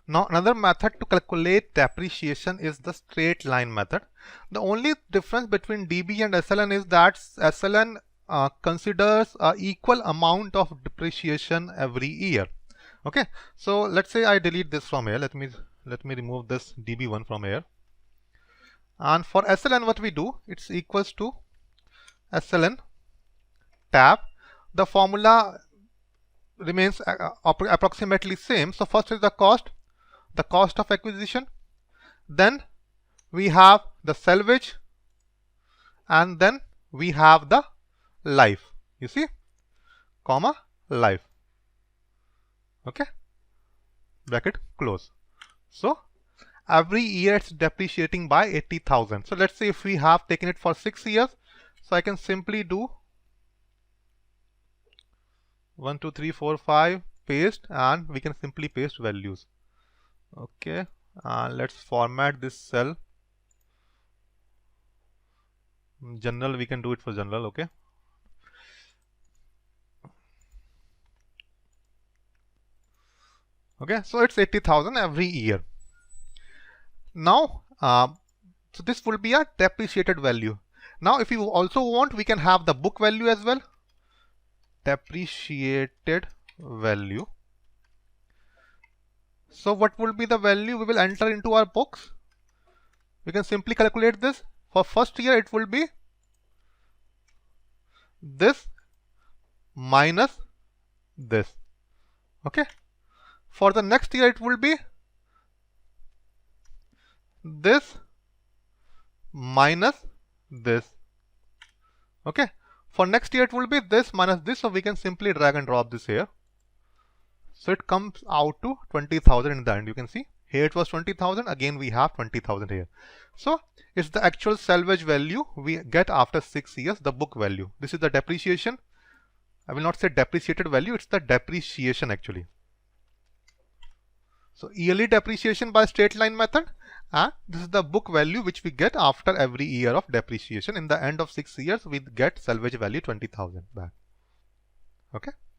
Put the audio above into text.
Now another method to calculate depreciation is the straight line method. The only difference between DB and SLN is that SLN considers an equal amount of depreciation every year. Okay, so let's say I delete this from here. Let me remove this DB1 from here. And for SLN, what we do, it's equals to SLN tab. The formula remains approximately same. So first is the cost of acquisition, then we have the salvage, and then we have the life, you see, comma life. Okay, bracket close. So every year it's depreciating by 80,000. So let's say if we have taken it for 6 years, so I can simply do 1 2 3 4 5 paste, and we can simply paste values. Okay, let's format this cell. General, we can do it for general. Okay, so it's 80,000 every year. Now so this will be a depreciated value. Now if you also want, we can have the book value as well, depreciated value. So what will be the value we will enter into our books? We can simply calculate this. For first year it will be this minus this. Okay, for the next year it will be this minus this. Okay, for next year it will be this minus this, so we can simply drag and drop this here. So it comes out to 20,000 in the end. You can see here it was 20,000, again we have 20,000 here. So it's the actual salvage value we get after 6 years, the book value. This is the depreciation. I will not say depreciated value, it's the depreciation actually. So yearly depreciation by straight line method, and this is the book value which we get after every year of depreciation. In the end of 6 years we get salvage value 20,000 back. Okay.